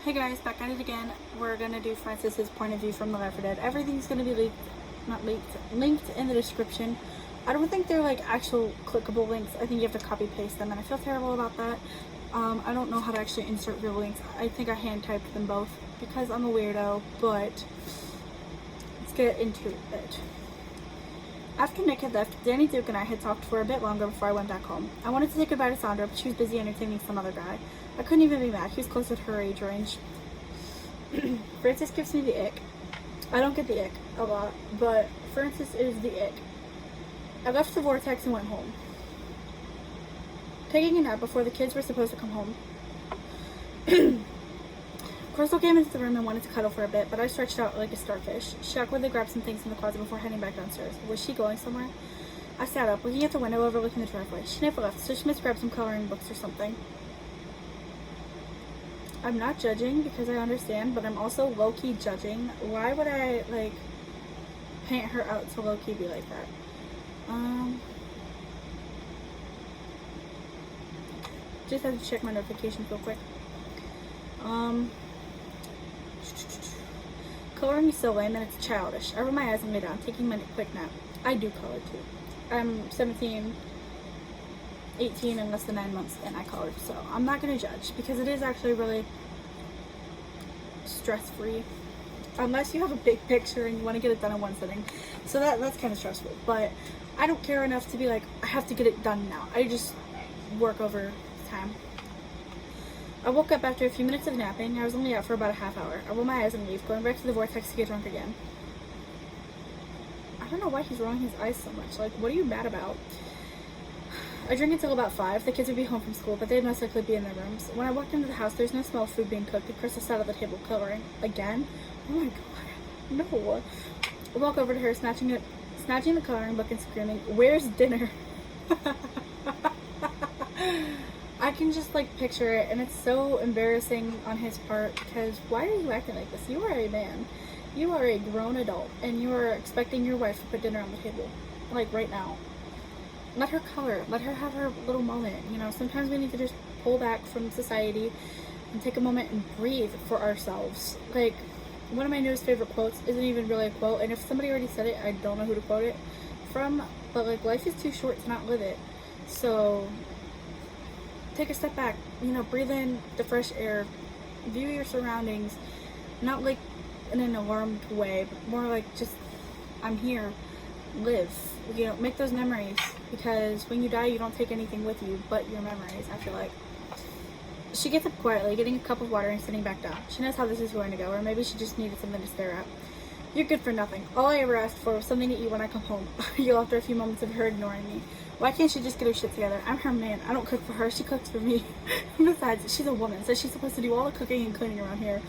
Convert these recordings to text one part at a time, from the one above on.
Hey guys, back at it again. We're gonna do Francis's point of view from the Left 4 Dead. Everything's gonna be linked in the description. I don't think they're like actual clickable links. I think you have to copy paste them, and I feel terrible about that. I don't know how to actually insert real links. I think I hand typed them both because I'm a weirdo, but let's get into it. After Nick had left, Danny, Duke, and I had talked for a bit longer before I went back home. I wanted to say goodbye to Sandra, but she was busy entertaining some other guy. I couldn't even be mad. He was close to her age range. Francis gives me the ick. I don't get the ick a lot, but Francis is the ick. I left the vortex and went home. Taking a nap before the kids were supposed to come home. Crystal came into the room and wanted to cuddle for a bit, but I stretched out like a starfish. She awkwardly grabbed some things from the closet before heading back downstairs. Was she going somewhere? I sat up, looking at the window overlooking the driveway. She never left, so she must grab some coloring books or something. I'm not judging because I understand, but I'm also low-key judging. Why would I, like, paint her out to low-key be like that? Just had to check my notifications real quick. Coloring is so lame and it's childish. I rub my eyes and lay down, taking my quick nap. I do color too. I'm 17, 18 in less than 9 months, and I colored, so I'm not gonna judge because it is actually really stress-free, unless you have a big picture and you want to get it done in one sitting. So that's kind of stressful, but I don't care enough to be like, I have to get it done now. I just work over time. I woke up after a few minutes of napping. I was only out for about a half hour. I roll my eyes and leave, going back to the vortex to get drunk again. I don't know why he's rolling his eyes so much. Like, what are you mad about? I drink until about 5. The kids would be home from school, but they'd most likely be in their rooms. When I walked into the house, there's no smell of food being cooked, and Crystal sat at the table coloring. Again? Oh my god. No. I walk over to her, snatching the coloring book and screaming, "Where's dinner?" I can just like picture it, and it's so embarrassing on his part because why are you acting like this? You are a man. You are a grown adult, and you are expecting your wife to put dinner on the table, like right now. Let her color. Let her have her little moment. You know, sometimes we need to just pull back from society and take a moment and breathe for ourselves. Like, one of my newest favorite quotes isn't even really a quote, and if somebody already said it, I don't know who to quote it from, but like, life is too short to not live it. So take a step back, you know, breathe in the fresh air, view your surroundings, not like in an alarmed way, but more like just, I'm here, live, you know, make those memories, because when you die, you don't take anything with you but your memories, I feel like. She gets up quietly, getting a cup of water and sitting back down. She knows how this is going to go, or maybe she just needed something to stare at. You're good for nothing. All I ever asked for was something to eat when I come home. You'll after a few moments of her ignoring me. Why can't she just get her shit together? I'm her man. I don't cook for her. She cooks for me. Besides, she's a woman, so she's supposed to do all the cooking and cleaning around here.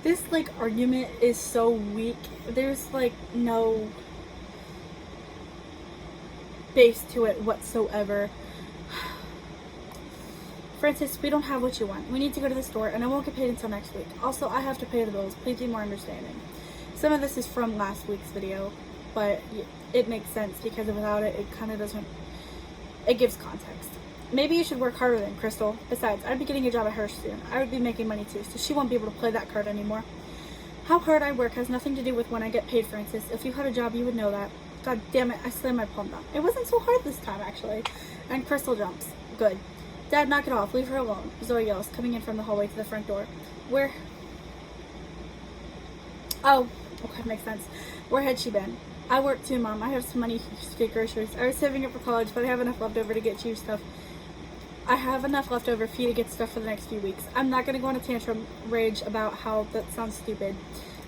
This, like, argument is so weak. There's, like, no base to it whatsoever. Francis, we don't have what you want. We need to go to the store, and I won't get paid until next week. Also, I have to pay the bills. Please be more understanding. Some of this is from last week's video, but it makes sense because without it, it kind of doesn't, it gives context. Maybe you should work harder than Crystal. Besides, I'd be getting a job at Hearst soon. I would be making money too, so she won't be able to play that card anymore. How hard I work has nothing to do with when I get paid, Francis. If you had a job, you would know that. God damn it, I slammed my palm down. It wasn't so hard this time, actually. And Crystal jumps. Good. Dad, knock it off. Leave her alone. Zoe yells, coming in from the hallway to the front door. Where? Oh, okay, makes sense. Where had she been? I work too, Mom. I have some money to get groceries. I was saving up for college, but I have enough left over to get you stuff. I have enough left over for you to get stuff for the next few weeks. I'm not going to go on a tantrum rage about how that sounds stupid,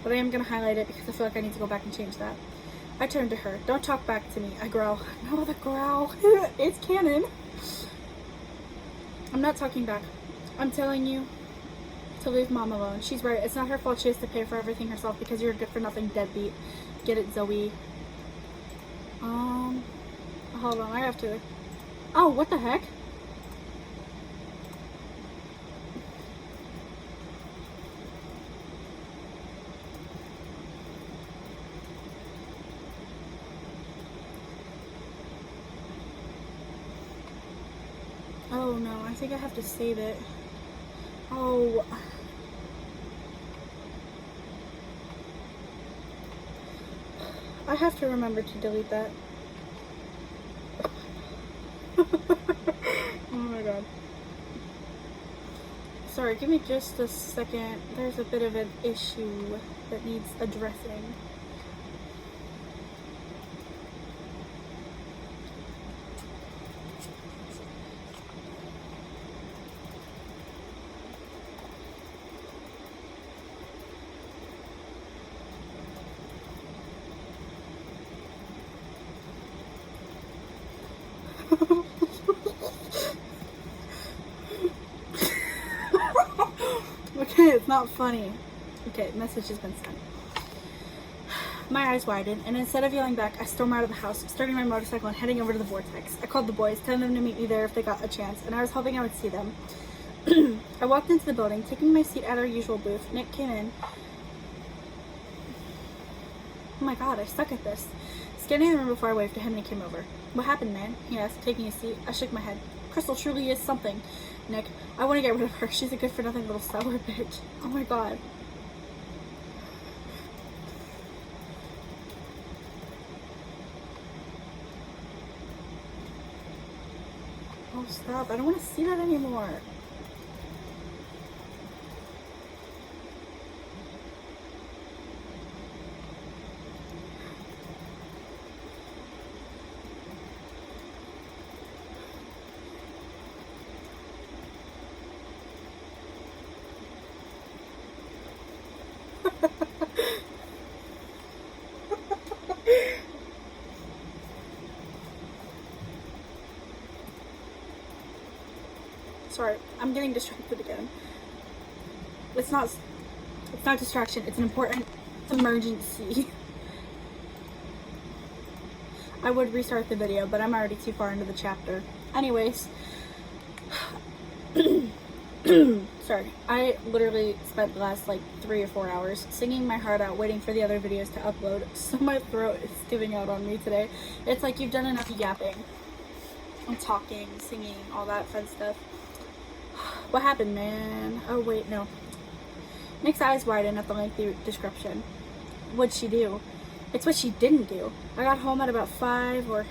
but I am going to highlight it because I feel like I need to go back and change that. I turn to her. Don't talk back to me. I growl. No, the growl. It's canon. I'm not talking back. I'm telling you to leave Mom alone. She's right. It's not her fault she has to pay for everything herself because you're a good-for-nothing deadbeat. Get it, Zoe? Hold on. I have to... Oh, what the heck? Oh no, I think I have to save it. Oh. I have to remember to delete that. Oh my god. Sorry, give me just a second. There's a bit of an issue that needs addressing. Okay, it's not funny. Okay, message has been sent. My eyes widened, and instead of yelling back, I stormed out of the house, starting my motorcycle and heading over to the vortex. I called the boys, telling them to meet me there if they got a chance, and I was hoping I would see them. I walked into the building, taking my seat at our usual booth. Nick came in. Oh my god, I suck at this. Scanning the room before I waved to him, and he came over. What happened, man? He asked, taking a seat. I shook my head. Crystal truly is something. Nick, I want to get rid of her. She's a good-for-nothing little sour bitch. Oh my god. Oh, stop. I don't want to see that anymore. Sorry, I'm getting distracted again. It's not distraction. It's an important emergency. I would restart the video, but I'm already too far into the chapter. Anyways, sorry. I literally spent the last like 3 or 4 hours singing my heart out, waiting for the other videos to upload. So my throat is giving out on me today. It's like you've done enough yapping and talking, singing, all that fun stuff. What happened, man? Oh, wait, no. Nick's eyes widened at the lengthy description. What'd she do? It's what she didn't do. I got home at about 5, or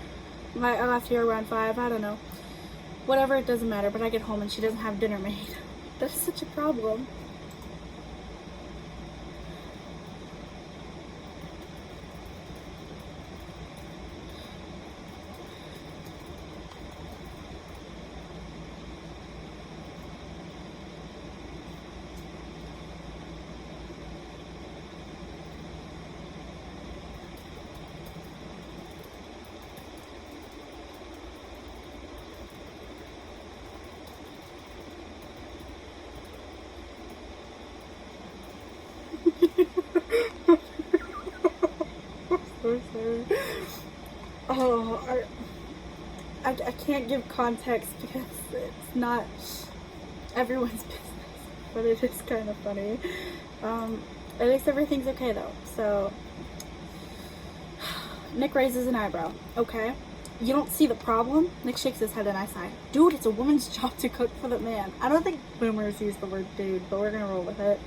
I left here around 5, I don't know. Whatever, it doesn't matter, but I get home and she doesn't have dinner made. That's such a problem. So sorry. Oh, I can't give context because it's not everyone's business, but it is kind of funny. At least everything's okay though. So, Nick raises an eyebrow. Okay. You don't see the problem? Nick shakes his head and I sigh. Dude, it's a woman's job to cook for the man. I don't think boomers use the word dude, but we're gonna roll with it.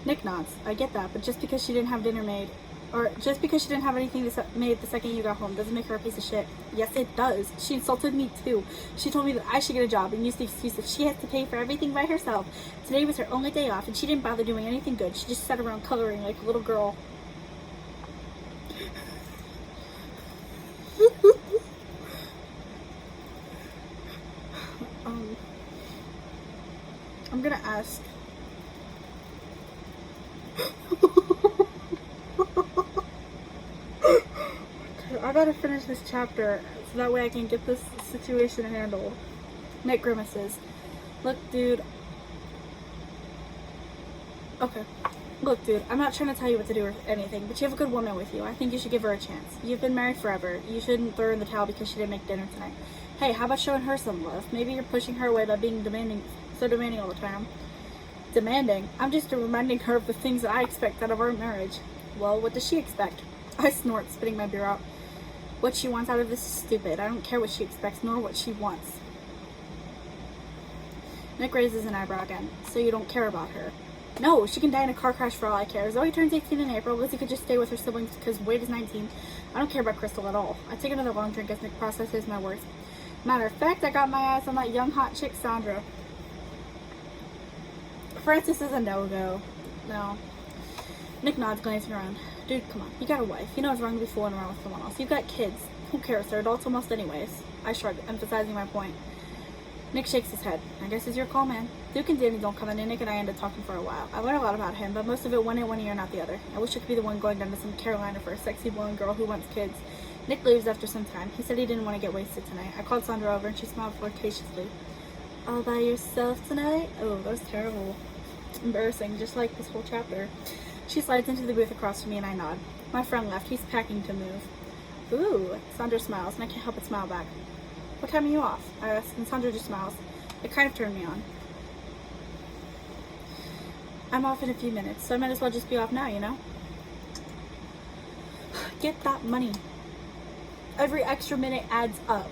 Nick nods. I get that, but just because she didn't have dinner made, or just because she didn't have anything made the second you got home, doesn't make her a piece of shit. Yes, it does. She insulted me too. She told me that I should get a job and used the excuse that she has to pay for everything by herself. Today was her only day off and she didn't bother doing anything good. She just sat around coloring like a little girl. I'm gonna ask. I gotta finish this chapter so that way I can get this situation handled. Nick grimaces. Look, dude. Okay. Look, dude, I'm not trying to tell you what to do or anything, but you have a good woman with you. I think you should give her a chance. You've been married forever. You shouldn't throw her in the towel because she didn't make dinner tonight. Hey, how about showing her some love? Maybe you're pushing her away by being so demanding all the time. Demanding? I'm just reminding her of the things that I expect out of our marriage. Well, what does she expect? I snort, spitting my beer out. What she wants out of this is stupid. I don't care what she expects, nor what she wants. Nick raises an eyebrow again. So you don't care about her? No, she can die in a car crash for all I care. Zoe turns 18 in April. Lizzie could just stay with her siblings because Wade is 19. I don't care about Crystal at all. I take another long drink as Nick processes my words. Matter of fact, I got my eyes on that young hot chick, Sandra. Francis is a no-go. No. Nick nods, glancing around. Dude, come on. You got a wife. You know it's wrong to be fooling around with someone else. You've got kids. Who cares? They're adults almost anyways. I shrug, emphasizing my point. Nick shakes his head. I guess it's your call, man. Duke and Danny don't come in, and Nick and I end up talking for a while. I learn a lot about him, but most of it one in one ear, not the other. I wish I could be the one going down to some Carolina for a sexy blonde girl who wants kids. Nick leaves after some time. He said he didn't want to get wasted tonight. I called Sandra over, and she smiled flirtatiously. All by yourself tonight? Oh, that was terrible. Embarrassing, just like this whole chapter. She slides into the booth across from me, and I nod. My friend left. He's packing to move. Ooh, Sandra smiles, and I can't help but smile back. What time are you off? I ask, and Sandra just smiles. It kind of turned me on. I'm off in a few minutes, so I might as well just be off now, you know? Get that money. Every extra minute adds up.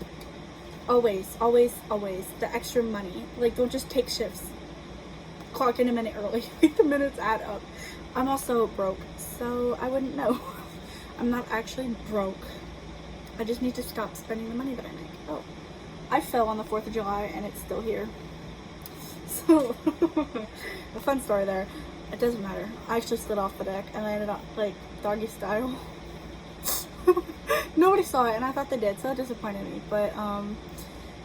Always, always, always. The extra money. Like, don't just take shifts. Clock in a minute early. Make the minutes add up. I'm also broke, so I wouldn't know. I'm not actually broke. I just need to stop spending the money that I make. Oh. I fell on the 4th of July and it's still here. So, a fun story there. It doesn't matter. I actually slid off the deck and I ended up like doggy style. Nobody saw it and I thought they did, so it disappointed me. But,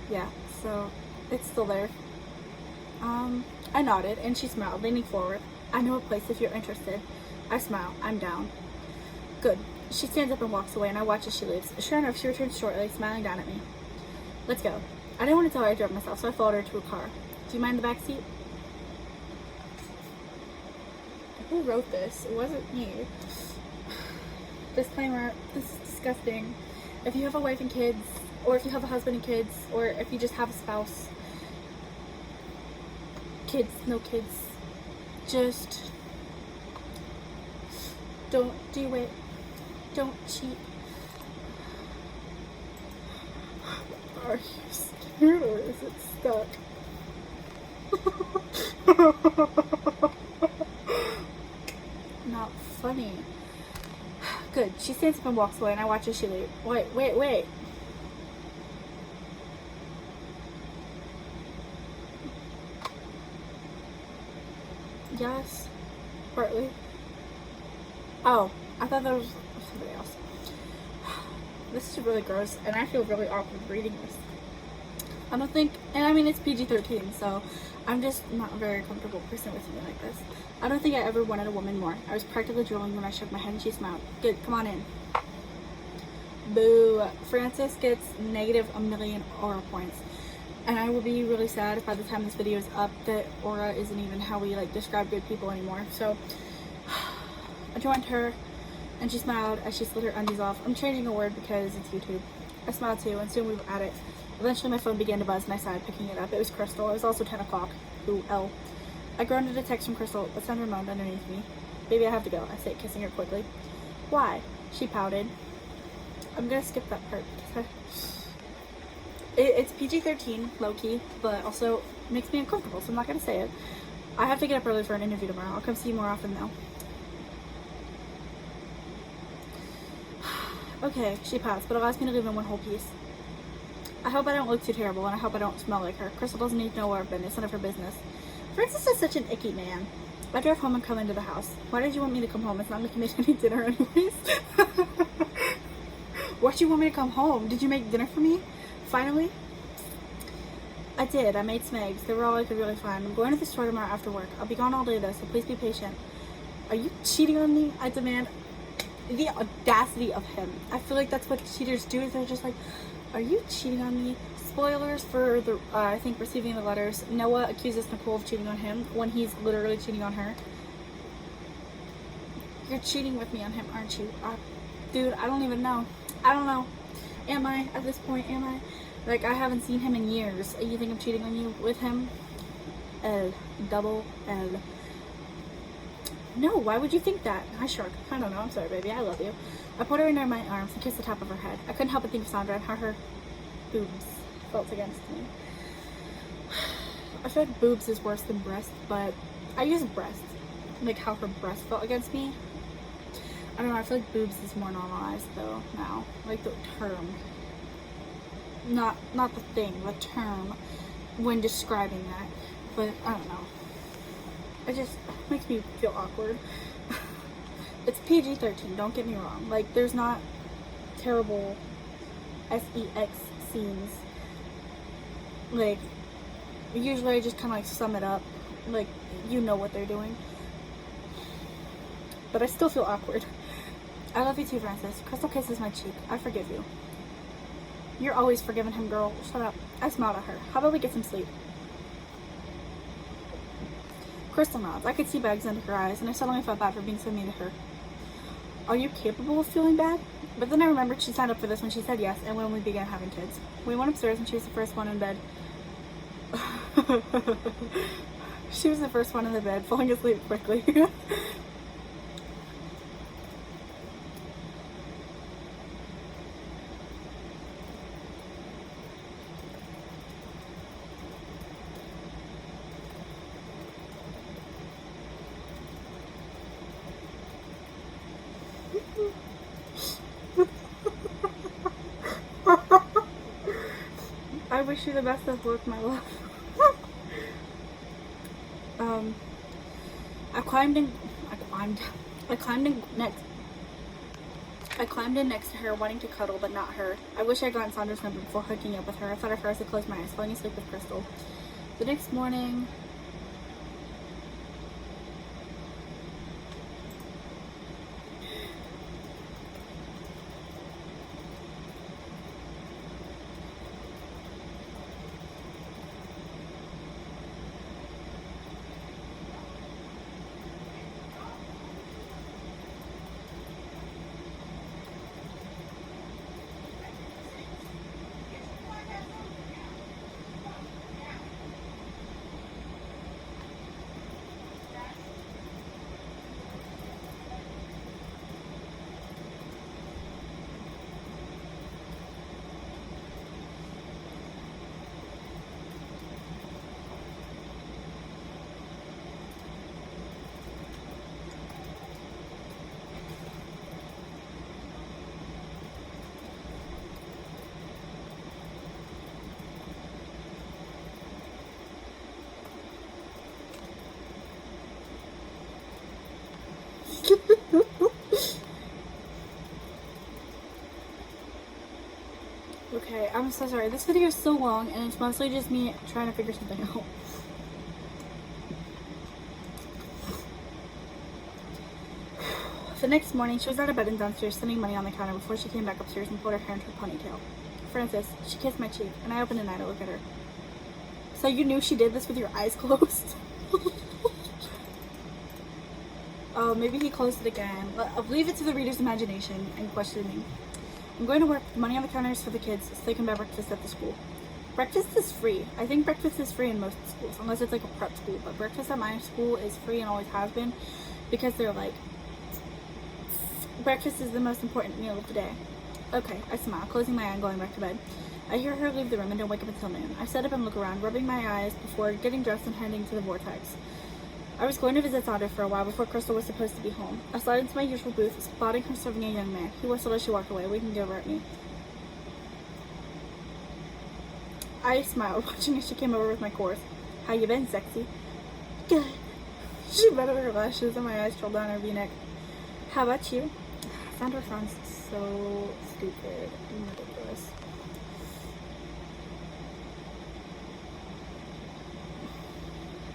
yeah, so it's still there. I nodded and she smiled, leaning forward. I know a place if you're interested. I smile. I'm down. Good. She stands up and walks away and I watch as she leaves. Sure enough, she returns shortly, smiling down at me. Let's go. I didn't want to tell her I drove myself, so I followed her to a car. Do you mind the back seat? Who wrote this? It wasn't me. Disclaimer, this is disgusting. If you have a wife and kids, or if you have a husband and kids, or if you just have a spouse, kids, no kids, just don't do it. Don't cheat. Are you scared or is it stuck? Not funny. Good. She stands up and walks away and I watch as she leaves. Wait. Yes. Partly. Oh, I thought that was somebody else. This is really gross, and I feel really awkward reading this. I don't think, and I mean it's PG-13, so I'm just not a very comfortable person with something like this. I don't think I ever wanted a woman more. I was practically drooling when I shook my head and she smiled. Good, come on in. Boo. Francis gets negative a million aura points. And I will be really sad if by the time this video is up that aura isn't even how we like describe good people anymore. So I joined her and she smiled as she slid her undies off. I'm changing a word because it's YouTube. I smiled too and soon we were at it. Eventually my phone began to buzz and I sighed, picking it up. It was Crystal. It was also 10 o'clock. Ooh, L. I groaned at a text from Crystal, but Sandra moaned underneath me. Baby, I have to go, I say, kissing her quickly. Why? She pouted. I'm gonna skip that part because it's PG-13, low-key, but also makes me uncomfortable, so I'm not gonna say it. I have to get up early for an interview tomorrow. I'll come see you more often though. Okay, she passed, but allows me to live in one whole piece. I hope I don't look too terrible, and I hope I don't smell like her. Crystal doesn't need to know where I've been. It's none of her business. Francis is such an icky man. I drove home and come into the house. Why did you want me to come home? It's not like you made any dinner anyways. Why'd you want me to come home? Did you make dinner for me? Finally? I did. I made some eggs. They were all I could really find. I'm going to the store tomorrow after work. I'll be gone all day though, so please be patient. Are you cheating on me? I demand. The audacity of him. I feel like that's what cheaters do. They're just like, are you cheating on me? Spoilers for the, I think, receiving the letters. Noah accuses Nicole of cheating on him when he's literally cheating on her. You're cheating with me on him, aren't you? Dude, I don't even know. I don't know. Am I? At this point, am I? Like, I haven't seen him in years. You think I'm cheating on you with him? L. Double L. No, why would you think that? I shrug. I don't know. I'm sorry, baby. I love you. I put her into my arms and kissed the top of her head. I couldn't help but think of Sandra and how her boobs felt against me. I feel like boobs is worse than breast, but I use breast. Like how her breast felt against me. I don't know, I feel like boobs is more normalized though now. Like the term. Not the thing, the term when describing that. But I don't know. It just makes me feel awkward. It's PG-13, don't get me wrong. Like there's not terrible sex scenes. Like usually I just kinda like sum it up. Like you know what they're doing. But I still feel awkward. I love you too, Francis. Crystal kisses my cheek. I forgive you. You're always forgiving him, girl. Shut up. I smiled at her. How about we get some sleep? Crystal nods. I could see bags under her eyes, and I suddenly felt bad for being so mean to her. Are you capable of feeling bad? But then I remembered she signed up for this when she said yes, and when we began having kids. We went upstairs, and she was the first one in bed. She was the first one in the bed, falling asleep quickly. I wish you the best of luck, my love. I climbed in next to her, wanting to cuddle, but not her. I wish I had gotten Sandra's number before hooking up with her. I thought at first I closed my eyes, falling asleep with Crystal. The next morning, okay, I'm so sorry. This video is so long, and it's mostly just me trying to figure something out. The next morning, she was out of bed and downstairs, spending money on the counter before she came back upstairs and pulled her hair into a ponytail. Francis, she kissed my cheek, and I opened an eye to look at her. So you knew she did this with your eyes closed? Oh, maybe he closed it again. I'll leave it to the reader's imagination and questioning. I'm going to work. The money on the counters for the kids so they can buy breakfast at the school. Breakfast is free. I think breakfast is free in most schools, unless it's like a prep school. But breakfast at my school is free and always has been because they're like, breakfast is the most important meal of the day. Okay, I smile, closing my eye and going back to bed. I hear her leave the room and don't wake up until noon. I sit up and look around, rubbing my eyes before getting dressed and heading to the vortex. I was going to visit Sandra for a while before Crystal was supposed to be home. I slid into my usual booth, spotting her serving a young man. He whistled as she walked away, winking over at me. I smiled, watching as she came over with my course. How you been, sexy? Good. She butted her lashes and my eyes trailed down her v-neck. How about you? Sandra sounds so stupid and ridiculous.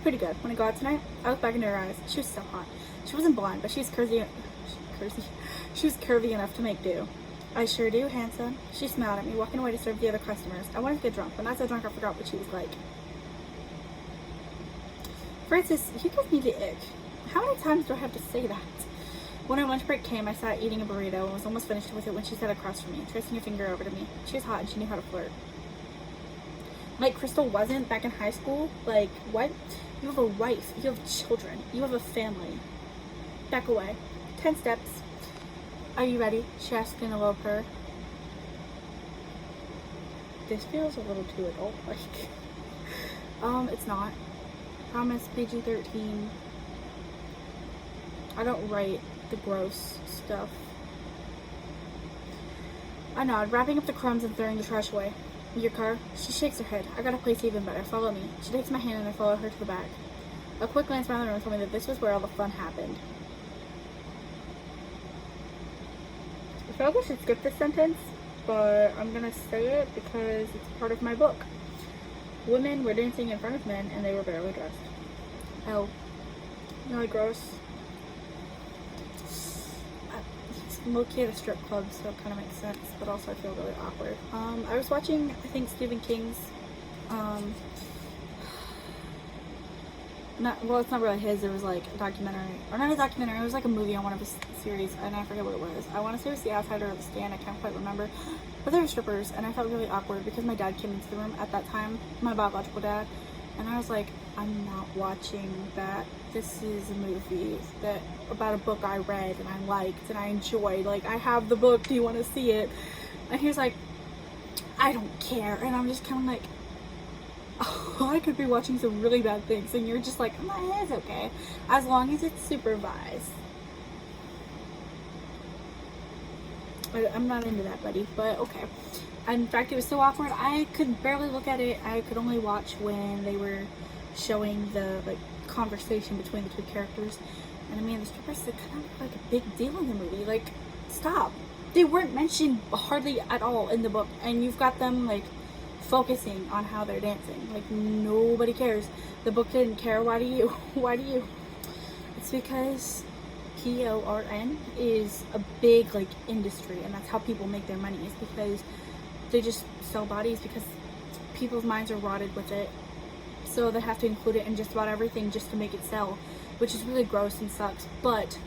Pretty good. Want to go out tonight? I looked back into her eyes. She was so hot. She wasn't blonde, but she was curvy enough to make do. I sure do, handsome. She smiled at me, walking away to serve the other customers. I wanted to get drunk, but not so drunk I forgot what she was like. Francis, you give me the ick. How many times do I have to say that? When our lunch break came, I sat eating a burrito and was almost finished with it when she sat across from me, tracing a finger over to me. She was hot and she knew how to flirt. Like Crystal wasn't back in high school? Like, what? You have a wife. You have children. You have a family. Back away. 10 steps. Are you ready? She asked in a low purr. This feels a little too adult-like. It's not. Promise, PG-13. I don't write the gross stuff. I nod, wrapping up the crumbs and throwing the trash away. Your car? She shakes her head. I got a place even better. Follow me. She takes my hand and I follow her to the back. A quick glance around the room told me that this was where all the fun happened. I feel like I should skip this sentence, but I'm gonna say it because it's part of my book. Women were dancing in front of men and they were barely dressed. Oh. Really gross. I'm low-key at a strip club, so it kind of makes sense, but also I feel really awkward. I was watching, I think, Stephen King's, well, it's not really his, it was like a documentary, or not a documentary, it was like a movie on one of his series, and I forget what it was. I want to say it was The Outsider or The Stand, I can't quite remember, but they were strippers, and I felt really awkward because my dad came into the room at that time, my biological dad, and I was like, I'm not watching that. This is a movie that about a book I read and I liked and I enjoyed. Like, I have the book. Do you want to see it? And he's like, I don't care. And I'm just kind of like, oh, I could be watching some really bad things. And you're just like, it's okay. As long as it's supervised. I'm not into that, buddy. But okay. In fact, it was so awkward. I could barely look at it. I could only watch when they were showing the conversation between the two characters. And I mean, the strippers, they kind of look like a big deal in the movie. Like, stop. They weren't mentioned hardly at all in the book, and you've got them like focusing on how they're dancing. Like, nobody cares. The book didn't care. Why do you? Why do you? It's because PORN is a big like industry, and that's how people make their money. Is because they just sell bodies because people's minds are rotted with it. So they have to include it in just about everything just to make it sell, which is really gross and sucks. But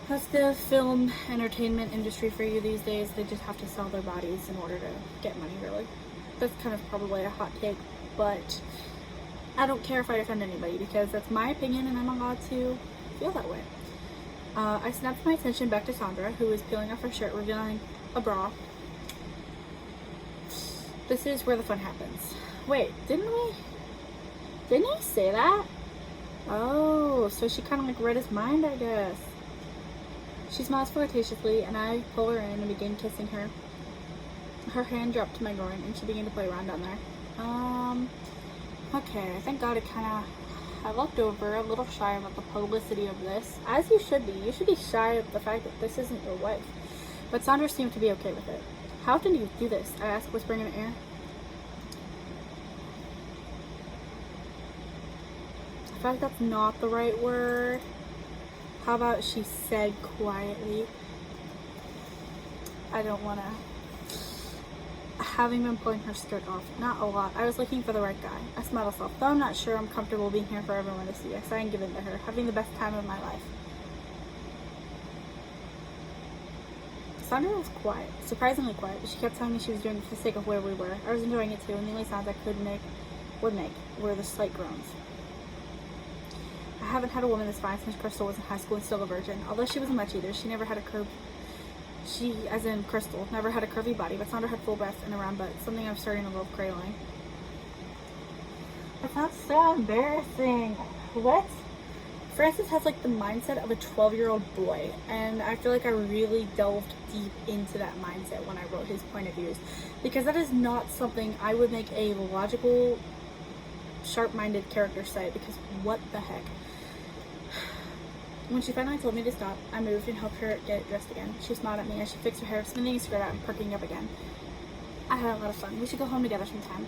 that's the film entertainment industry for you these days. They just have to sell their bodies in order to get money, really. That's kind of probably a hot take, but I don't care if I offend anybody because that's my opinion and I'm allowed to feel that way. I snapped my attention back to Sandra, who was peeling off her shirt, revealing a bra. This is where the fun happens. Wait, didn't he say that? Oh, so she kind of like read his mind, I guess. She smiles flirtatiously, and I pull her in and begin kissing her. Her hand dropped to my groin, and she began to play around down there. Okay, thank God I looked over, a little shy about the publicity of this. As you should be. You should be shy of the fact that this isn't your wife. But Sandra seemed to be okay with it. How often do you do this? I asked, whispering in the air. I feel like that's not the right word. How about she said quietly? I don't want to. Having been pulling her skirt off, not a lot. I was looking for the right guy. I smiled myself, though I'm not sure I'm comfortable being here for everyone to see. I sighed and given to her, having the best time of my life. Sandra was quiet, surprisingly quiet, but she kept telling me she was doing it for the sake of where we were. I was enjoying it too, and the only sounds I would make were the slight groans. I haven't had a woman this fine since Crystal was in high school and still a virgin. Although she wasn't much either, she never had a as in Crystal, never had a curvy body, but Sandra had full breasts and a round butt, something I'm starting to love cradling. That sounds so embarrassing. What? Francis has like the mindset of a 12-year-old boy, and I feel like I really delved deep into that mindset when I wrote his point of views, because that is not something I would make a logical, sharp-minded character say, because what the heck. When she finally told me to stop, I moved and helped her get dressed again. She smiled at me as she fixed her hair, smoothing her skirt out and perking up again. I had a lot of fun. We should go home together sometime.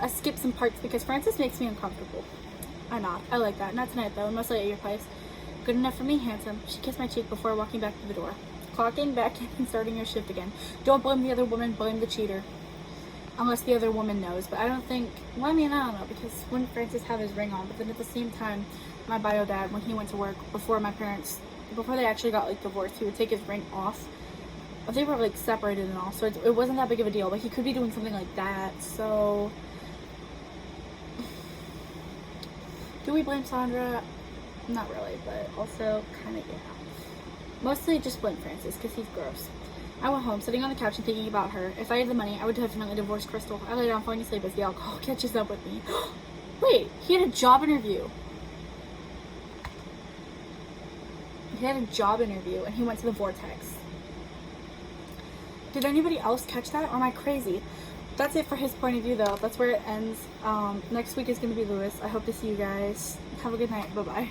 I skipped some parts because Francis makes me uncomfortable. I nod. I like that. Not tonight, though. Mostly at your place. Good enough for me, handsome. She kissed my cheek before walking back to the door. Clocking back in and starting her shift again. Don't blame the other woman, blame the cheater. Unless the other woman knows. But I don't think... Well, I mean, I don't know. Because wouldn't Francis have his ring on? But then at the same time, my bio dad, when he went to work, before they actually got, like, divorced, he would take his ring off. But they were, like, separated and all. So it wasn't that big of a deal. But he could be doing something like that. So... Do we blame Sandra? Not really, but also kind of, yeah. Mostly just blame Francis because he's gross. I went home, sitting on the couch and thinking about her. If I had the money, I would definitely divorce Crystal. I lay down falling asleep as the alcohol catches up with me. Wait, he had a job interview. He had a job interview and he went to the Vortex. Did anybody else catch that, or am I crazy? That's it for his point of view, though. That's where it ends. Next week is going to be Lewis. I hope to see you guys. Have a good night. Bye-bye.